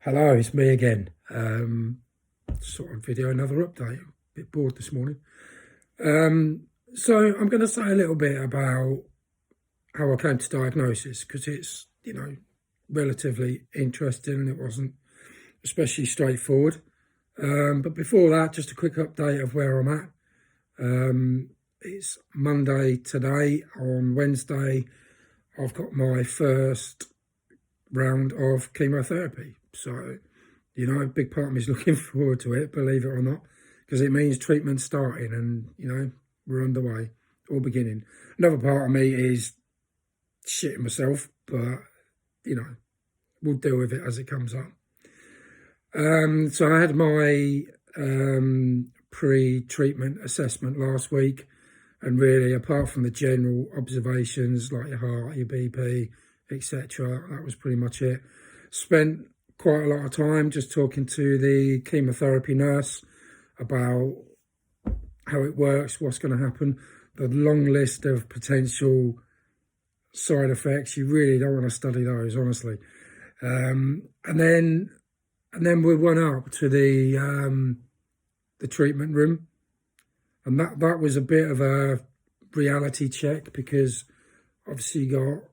Hello, it's me again. Sort of video, another update. A bit bored this morning. So I'm going to say a little bit about how I came to diagnosis because it's, relatively interesting. It wasn't especially straightforward. But before that, just a quick update of where I'm at. It's Monday today. On Wednesday, I've got my first round of chemotherapy. So, a big part of me is looking forward to it, believe it or not, because it means treatment starting and, we're underway, all beginning. Another part of me is shitting myself, but, we'll deal with it as it comes up. So I had my pre-treatment assessment last week, and really, apart from the general observations like your heart, your BP, etc., that was pretty much it. Spent quite a lot of time just talking to the chemotherapy nurse about how it works, what's going to happen, the long list of potential side effects. You really don't want to study those, honestly. And then we went up to the treatment room, and that was a bit of a reality check because obviously you got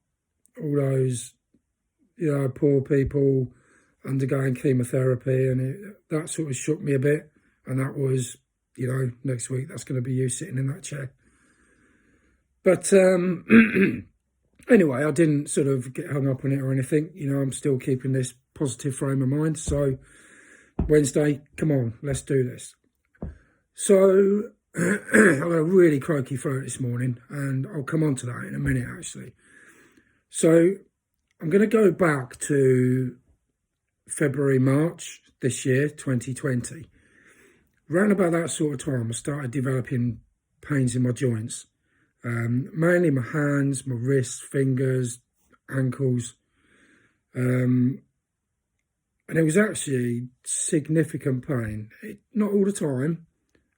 all those, poor people undergoing chemotherapy, and that sort of shook me a bit. And that was, next week, that's going to be you sitting in that chair. But anyway, I didn't sort of get hung up on it or anything. I'm still keeping this positive frame of mind. So Wednesday, come on, let's do this. So I've got a really croaky throat this morning, and I'll come on to that in a minute, actually. So I'm going to go back to February, March this year, 2020. Around about that sort of time, I started developing pains in my joints, mainly my hands, my wrists, fingers, ankles. And it was actually significant pain. Not all the time,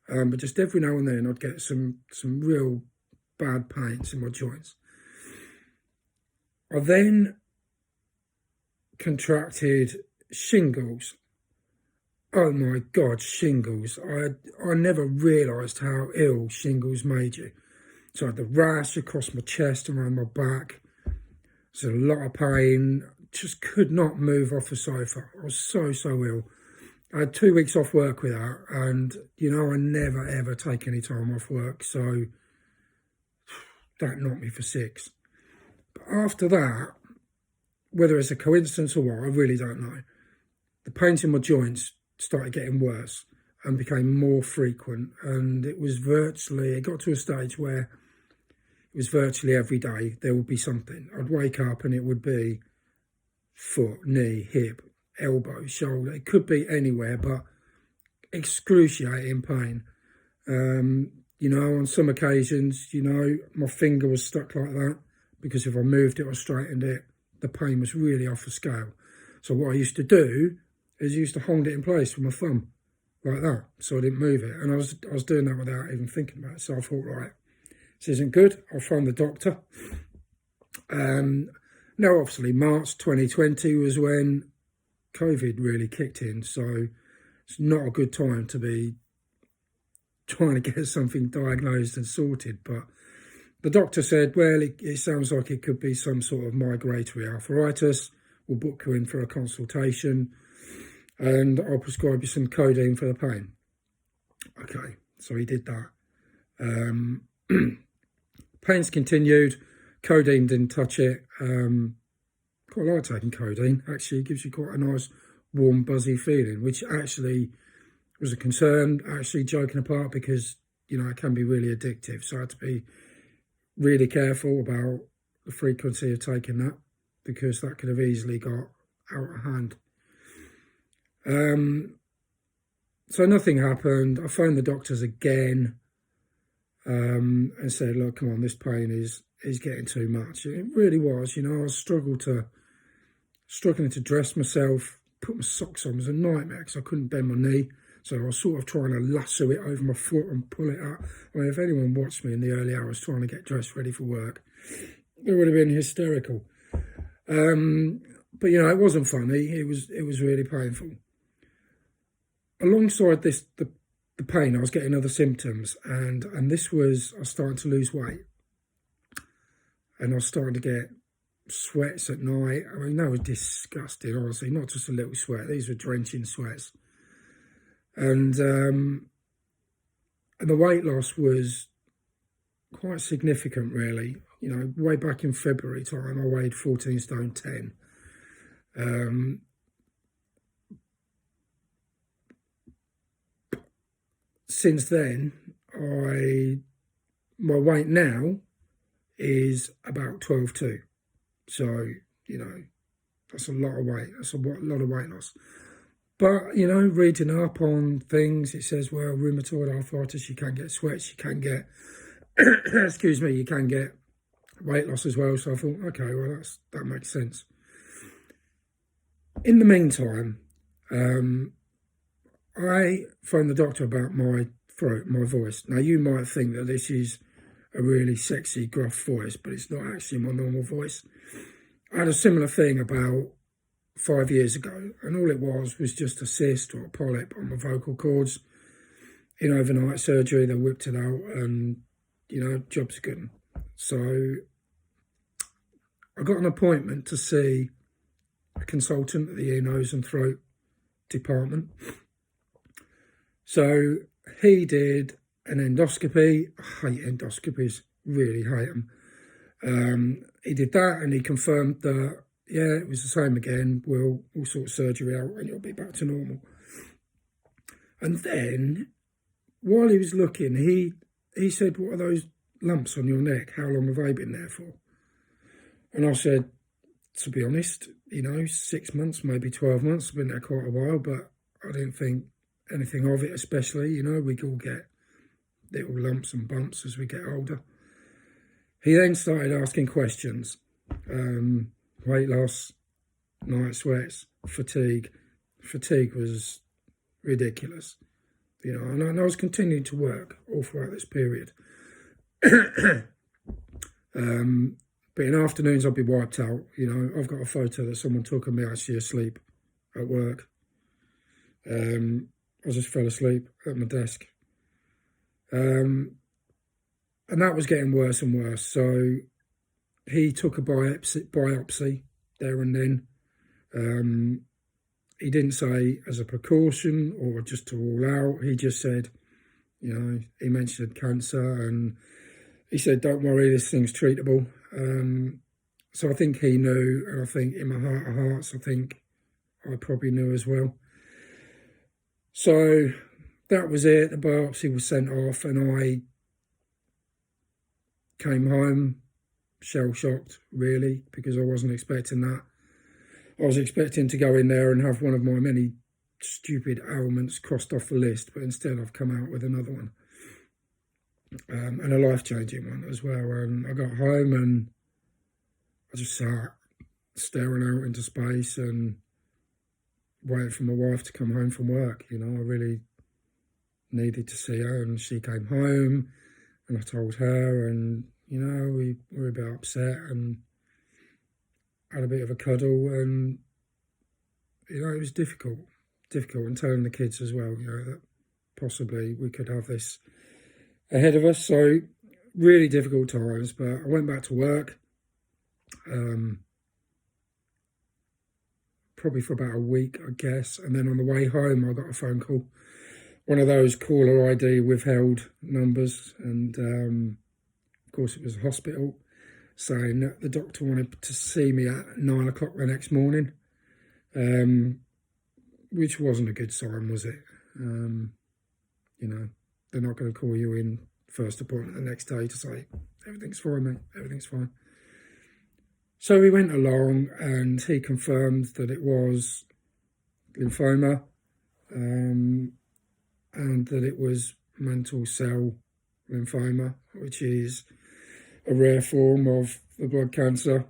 but just every now and then I'd get some real bad pains in my joints. I then contracted shingles. Oh my God, shingles. I never realised how ill shingles made you. So I had the rash across my chest and around my back. There's a lot of pain. Just could not move off the sofa. I was so ill. I had 2 weeks off work with that, and, I never ever take any time off work. So that knocked me for 6. But after that, whether it's a coincidence or what, I really don't know. The pains in my joints started getting worse and became more frequent. And it got to a stage where it was virtually every day there would be something. I'd wake up and it would be foot, knee, hip, elbow, shoulder. It could be anywhere, but excruciating pain. On some occasions, my finger was stuck like that because if I moved it or straightened it, the pain was really off the scale. So what I used to do is I used to hold it in place with my thumb, like that, so I didn't move it. And I was doing that without even thinking about it. So I thought, right, this isn't good. I'll phone the doctor. Now, obviously, March 2020 was when COVID really kicked in. So it's not a good time to be trying to get something diagnosed and sorted. But the doctor said, well, it sounds like it could be some sort of migratory arthritis. We'll book you in for a consultation and I'll prescribe you some codeine for the pain. Okay, so he did that. Pains continued. Codeine didn't touch it. Quite like taking codeine. Actually, it gives you quite a nice, warm, buzzy feeling, which actually was a concern, actually joking apart, because, it can be really addictive. So I had to be really careful about the frequency of taking that because that could have easily got out of hand. So nothing happened. I phoned the doctors again and said, look, come on, this pain is getting too much. It really was. I was struggling to dress myself, put my socks on. It was a nightmare because I couldn't bend my knee. So I was sort of trying to lasso it over my foot and pull it out. I mean, if anyone watched me in the early hours trying to get dressed ready for work, it would have been hysterical. But, you know, it wasn't funny. It was really painful. Alongside this, the pain, I was getting other symptoms, and this was, I was starting to lose weight, and I was starting to get sweats at night. I mean, that was disgusting, honestly. Not just a little sweat; these were drenching sweats, and the weight loss was quite significant, really. You know, way back in February time, I weighed 14 stone 10. Since then, my weight now is about 12.2. So, you know, that's a lot of weight. That's a lot of weight loss. But, you know, reading up on things, it says, well, rheumatoid arthritis, you can get sweats, you can get, excuse me, you can get weight loss as well. So I thought, okay, well, that makes sense. In the meantime, I phoned the doctor about my throat, my voice. Now, you might think that this is a really sexy, gruff voice, but it's not actually my normal voice. I had a similar thing about 5 years ago, and all it was just a cyst or a polyp on my vocal cords. In overnight surgery, they whipped it out, and, you know, job's good. So I got an appointment to see a consultant at the ear, nose and throat department. So he did an endoscopy. I hate endoscopies, really hate them. He did that, and he confirmed that, yeah, it was the same again. We'll sort surgery out and you'll be back to normal. And then, while he was looking, he said, what are those lumps on your neck? How long have they been there for? And I said, to be honest, you know, 6 months, maybe 12 months. I've been there quite a while, but I didn't think anything of it, especially, you know, we all get little lumps and bumps as we get older. He then started asking questions. Weight loss, night sweats, fatigue. Fatigue was ridiculous, you know, and I was continuing to work all throughout this period. But in afternoons, I'd be wiped out. You know, I've got a photo that someone took of me actually asleep at work. I just fell asleep at my desk. And that was getting worse and worse. So he took a biopsy there and then. He didn't say as a precaution or just to rule out. He just said, you know, he mentioned cancer, and he said, don't worry, this thing's treatable. So I think he knew, and I think in my heart of hearts, I think I probably knew as well. So that was it. The biopsy was sent off, and I came home shell-shocked, really, because I wasn't expecting that. I was expecting to go in there and have one of my many stupid ailments crossed off the list, but instead I've come out with another one. And a life-changing one as well. And I got home and I just sat staring out into space and waiting for my wife to come home from work. You know, I really needed to see her, and she came home, and I told her, and, you know, we were a bit upset and had a bit of a cuddle, and, you know, it was difficult, and telling the kids as well, you know, that possibly we could have this ahead of us. So really difficult times, but I went back to work, probably for about a week, I guess. And then on the way home, I got a phone call, one of those caller ID withheld numbers. And of course it was a hospital, saying that the doctor wanted to see me at 9 o'clock the next morning, which wasn't a good sign, was it? You know, they're not going to call you in first appointment the next day to say, everything's fine, mate, everything's fine. So we went along, and he confirmed that it was lymphoma, and that it was mantle cell lymphoma, which is a rare form of the blood cancer.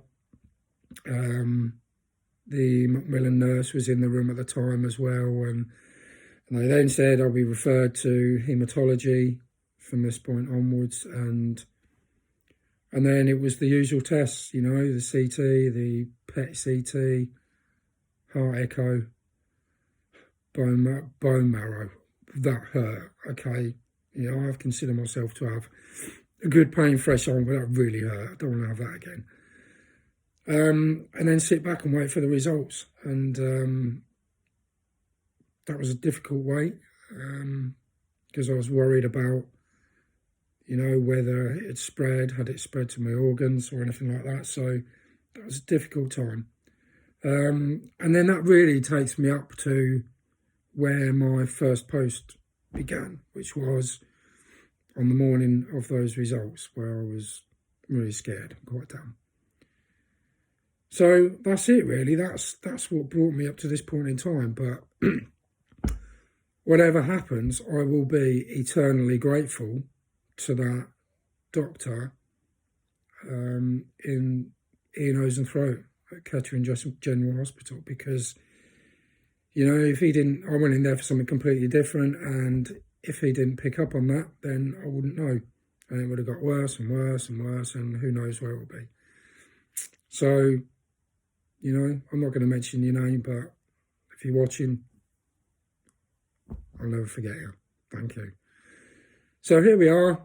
The Macmillan nurse was in the room at the time as well, and they then said I'll be referred to haematology from this point onwards, and then it was the usual tests, you know, the CT, the PET CT, heart echo, bone marrow. That hurt, okay. You know, I've considered myself to have a good pain threshold, but that really hurt. I don't want to have that again. And then sit back and wait for the results. And that was a difficult wait because I was worried about, you know, whether it had spread to my organs or anything like that. So that was a difficult time. And then that really takes me up to where my first post began, which was on the morning of those results, where I was really scared and quite down. So that's it, really. That's what brought me up to this point in time. But whatever happens, I will be eternally grateful to that doctor in ear, nose and throat at Kettering General Hospital, because, you know, if he didn't, I went in there for something completely different, and if he didn't pick up on that, then I wouldn't know, and it would have got worse and worse and worse, and who knows where it will be. So, you know, I'm not going to mention your name, but if you're watching, I'll never forget you. Thank you. So here we are.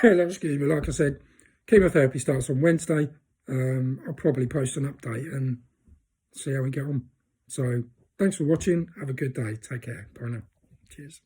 Excuse me, like I said, chemotherapy starts on Wednesday. I'll probably post an update and see how we get on. So thanks for watching. Have a good day. Take care. Bye now. Cheers.